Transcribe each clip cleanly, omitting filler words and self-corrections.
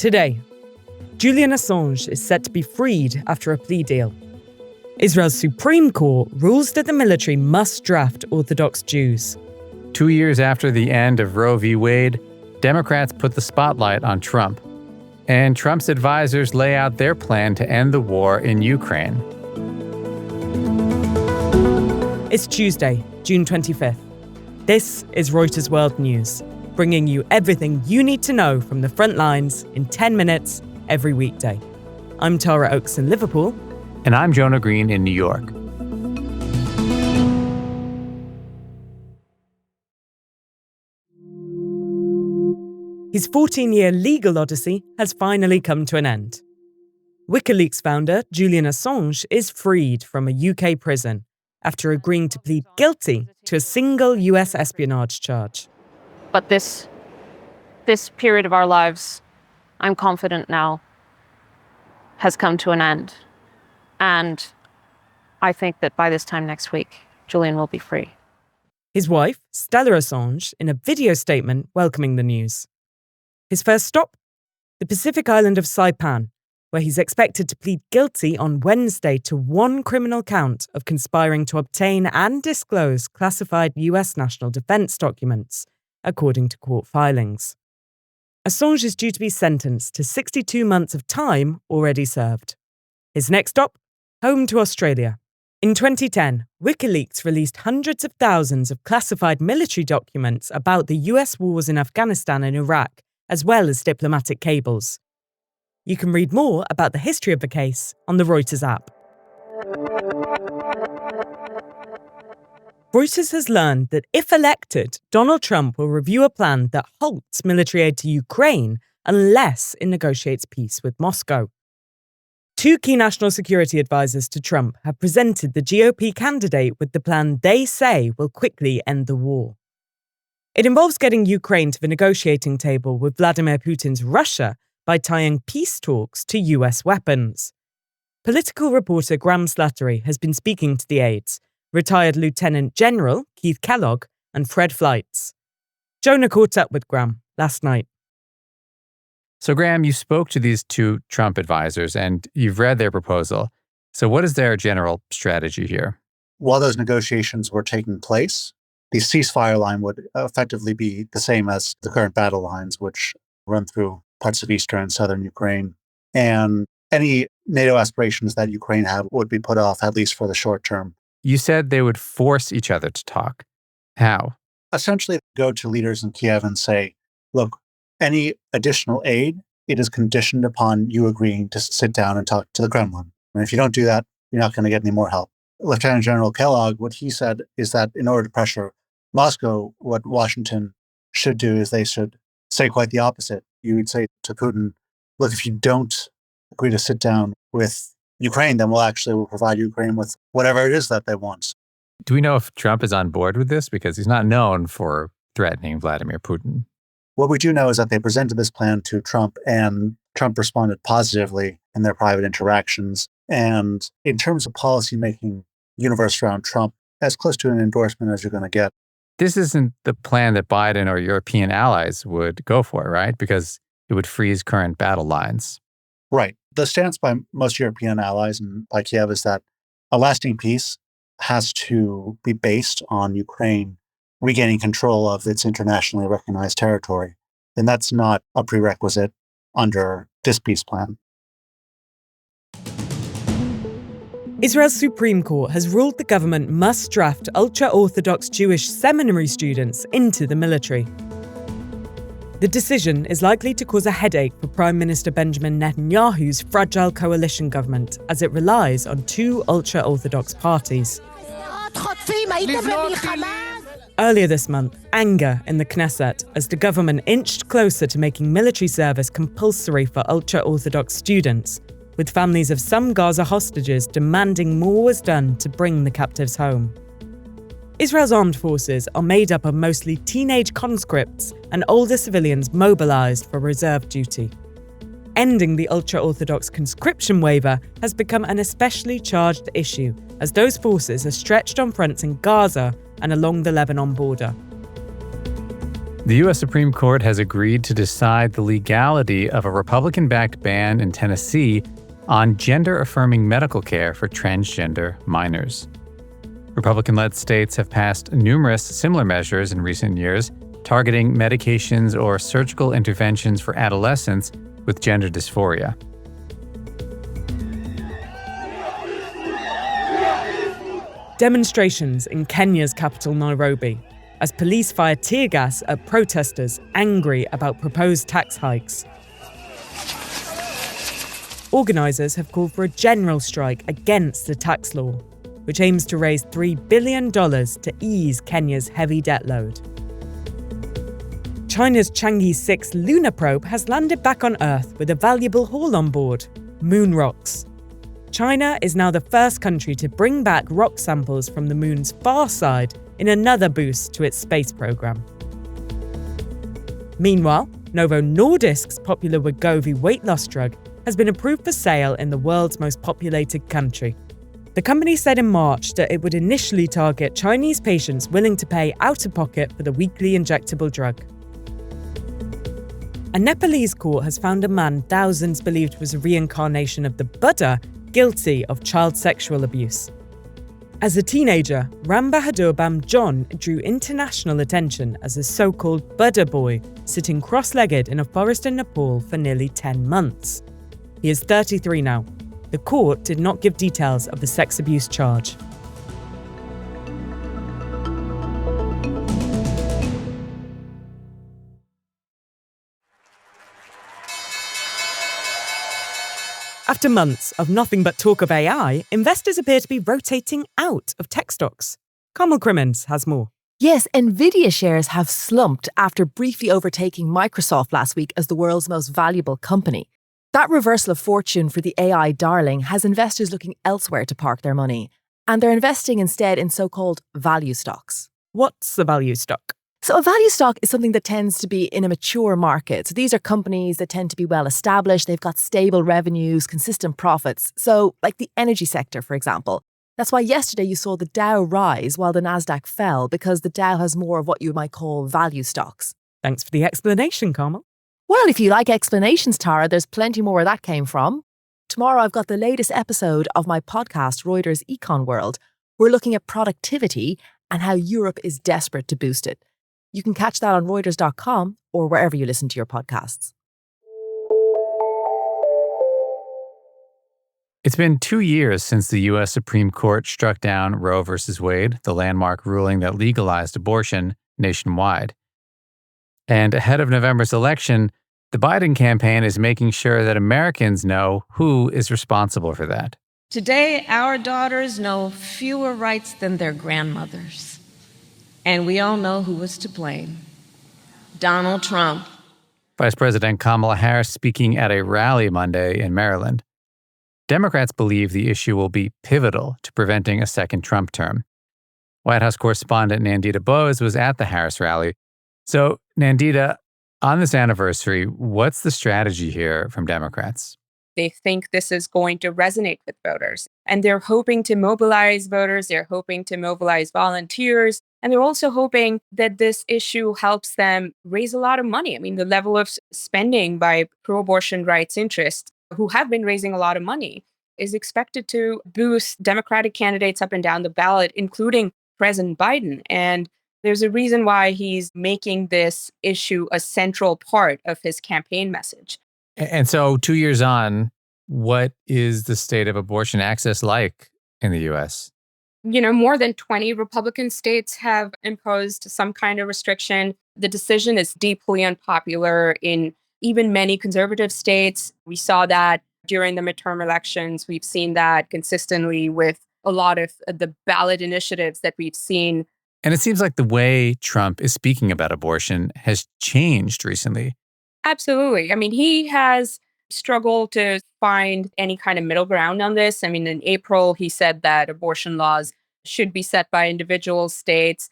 Today, Julian Assange is set to be freed after a plea deal. Israel's Supreme Court rules that the military must draft Orthodox Jews. 2 years after the end of Roe v. Wade, Democrats put the spotlight on Trump. And Trump's advisors lay out their plan to end the war in Ukraine. It's Tuesday, June 25th. This is Reuters World News, bringing you everything you need to know from the front lines in 10 minutes every weekday. I'm Tara Oakes in Liverpool. And I'm Jonah Green in New York. His 14-year legal odyssey has finally come to an end. WikiLeaks founder Julian Assange is freed from a UK prison after agreeing to plead guilty to a single US espionage charge. But this period of our lives, I'm confident now, has come to an end. And I think that by this time next week, Julian will be free. His wife, Stella Assange, in a video statement welcoming the news. His first stop? The Pacific island of Saipan, where he's expected to plead guilty on Wednesday to one criminal count of conspiring to obtain and disclose classified US national defense documents, according to court filings. Assange is due to be sentenced to 62 months of time already served. His next stop? Home to Australia. In 2010, WikiLeaks released hundreds of thousands of classified military documents about the US wars in Afghanistan and Iraq, as well as diplomatic cables. You can read more about the history of the case on the Reuters app. Reuters has learned that if elected, Donald Trump will review a plan that halts military aid to Ukraine unless it negotiates peace with Moscow. Two key national security advisors to Trump have presented the GOP candidate with the plan they say will quickly end the war. It involves getting Ukraine to the negotiating table with Vladimir Putin's Russia by tying peace talks to US weapons. Political reporter Graham Slattery has been speaking to the aides, retired Lieutenant General Keith Kellogg and Fred Fleitz. Jonah caught up with Graham last night. So, Graham, you spoke to these two Trump advisors and you've read their proposal. So what is their general strategy here? While those negotiations were taking place, the ceasefire line would effectively be the same as the current battle lines, which run through parts of eastern and southern Ukraine. And any NATO aspirations that Ukraine had would be put off, at least for the short term. You said they would force each other to talk. How? Essentially, go to leaders in Kyiv and say, look, any additional aid, it is conditioned upon you agreeing to sit down and talk to the Kremlin. And if you don't do that, you're not going to get any more help. Lieutenant General Kellogg, what he said is that in order to pressure Moscow, what Washington should do is they should say quite the opposite. You would say to Putin, look, if you don't agree to sit down with Ukraine, then we'll provide Ukraine with whatever it is that they want. Do we know if Trump is on board with this? Because he's not known for threatening Vladimir Putin. What we do know is that they presented this plan to Trump, and Trump responded positively in their private interactions. And in terms of policymaking universe around Trump, as close to an endorsement as you're going to get. This isn't the plan that Biden or European allies would go for, right? Because it would freeze current battle lines. Right. The stance by most European allies and by Kyiv is that a lasting peace has to be based on Ukraine regaining control of its internationally recognized territory. And that's not a prerequisite under this peace plan. Israel's Supreme Court has ruled the government must draft ultra-Orthodox Jewish seminary students into the military. The decision is likely to cause a headache for Prime Minister Benjamin Netanyahu's fragile coalition government as it relies on two ultra-Orthodox parties. Earlier this month, anger in the Knesset as the government inched closer to making military service compulsory for ultra-Orthodox students, with families of some Gaza hostages demanding more was done to bring the captives home. Israel's armed forces are made up of mostly teenage conscripts and older civilians mobilized for reserve duty. Ending the ultra-Orthodox conscription waiver has become an especially charged issue, as those forces are stretched on fronts in Gaza and along the Lebanon border. The U.S. Supreme Court has agreed to decide the legality of a Republican-backed ban in Tennessee on gender-affirming medical care for transgender minors. Republican-led states have passed numerous similar measures in recent years, targeting medications or surgical interventions for adolescents with gender dysphoria. Demonstrations in Kenya's capital, Nairobi, as police fire tear gas at protesters angry about proposed tax hikes. Organisers have called for a general strike against the tax law, which aims to raise $3 billion to ease Kenya's heavy debt load. China's Chang'e 6 lunar probe has landed back on Earth with a valuable haul on board, moon rocks. China is now the first country to bring back rock samples from the moon's far side in another boost to its space program. Meanwhile, Novo Nordisk's popular Wegovy weight loss drug has been approved for sale in the world's most populated country. The company said in March that it would initially target Chinese patients willing to pay out of pocket for the weekly injectable drug. A Nepalese court has found a man thousands believed was a reincarnation of the Buddha guilty of child sexual abuse. As a teenager, Ram Bahadur Bam John drew international attention as a so-called Buddha boy sitting cross-legged in a forest in Nepal for nearly 10 months. He is 33 now. The court did not give details of the sex abuse charge. After months of nothing but talk of AI, investors appear to be rotating out of tech stocks. Carmel Crimmins has more. Yes, Nvidia shares have slumped after briefly overtaking Microsoft last week as the world's most valuable company. That reversal of fortune for the AI darling has investors looking elsewhere to park their money, and they're investing instead in so-called value stocks. What's a value stock? So a value stock is something that tends to be in a mature market. So these are companies that tend to be well established. They've got stable revenues, consistent profits. So like the energy sector, for example. That's why yesterday you saw the Dow rise while the Nasdaq fell, because the Dow has more of what you might call value stocks. Thanks for the explanation, Carmel. Well, if you like explanations, Tara, there's plenty more where that came from. Tomorrow I've got the latest episode of my podcast, Reuters Econ World. We're looking at productivity and how Europe is desperate to boost it. You can catch that on Reuters.com or wherever you listen to your podcasts. It's been 2 years since the U.S. Supreme Court struck down Roe v. Wade, the landmark ruling that legalized abortion nationwide. And ahead of November's election, the Biden campaign is making sure that Americans know who is responsible for that. Today, our daughters know fewer rights than their grandmothers. And we all know who was to blame. Donald Trump. Vice President Kamala Harris speaking at a rally Monday in Maryland. Democrats believe the issue will be pivotal to preventing a second Trump term. White House correspondent Nandita Bose was at the Harris rally. So, Nandita, on this anniversary, what's the strategy here from Democrats? They think this is going to resonate with voters. And they're hoping to mobilize voters. They're hoping to mobilize volunteers. And they're also hoping that this issue helps them raise a lot of money. I mean, the level of spending by pro-abortion rights interests, who have been raising a lot of money, is expected to boost Democratic candidates up and down the ballot, including President Biden. And there's a reason why he's making this issue a central part of his campaign message. And so 2 years on, what is the state of abortion access like in the U.S.? You know, more than 20 Republican states have imposed some kind of restriction. The decision is deeply unpopular in even many conservative states. We saw that during the midterm elections. We've seen that consistently with a lot of the ballot initiatives that we've seen. And it seems like the way Trump is speaking about abortion has changed recently. Absolutely. I mean, he has struggled to find any kind of middle ground on this. I mean, in April, he said that abortion laws should be set by individual states,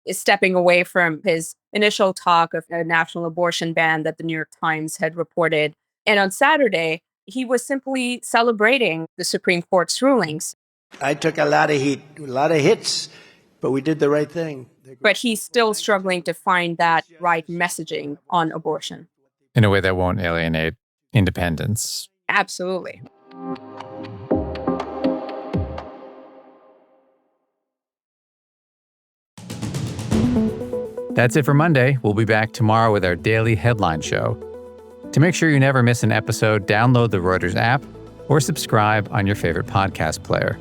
is stepping away from his initial talk of a national abortion ban that the New York Times had reported. And on Saturday, he was simply celebrating the Supreme Court's rulings. I took a lot of heat, a lot of hits But we did the right thing. But he's still struggling to find that right messaging on abortion. In a way that won't alienate independents. Absolutely. That's it for Monday. We'll be back tomorrow with our daily headline show. To make sure you never miss an episode, download the Reuters app or subscribe on your favorite podcast player.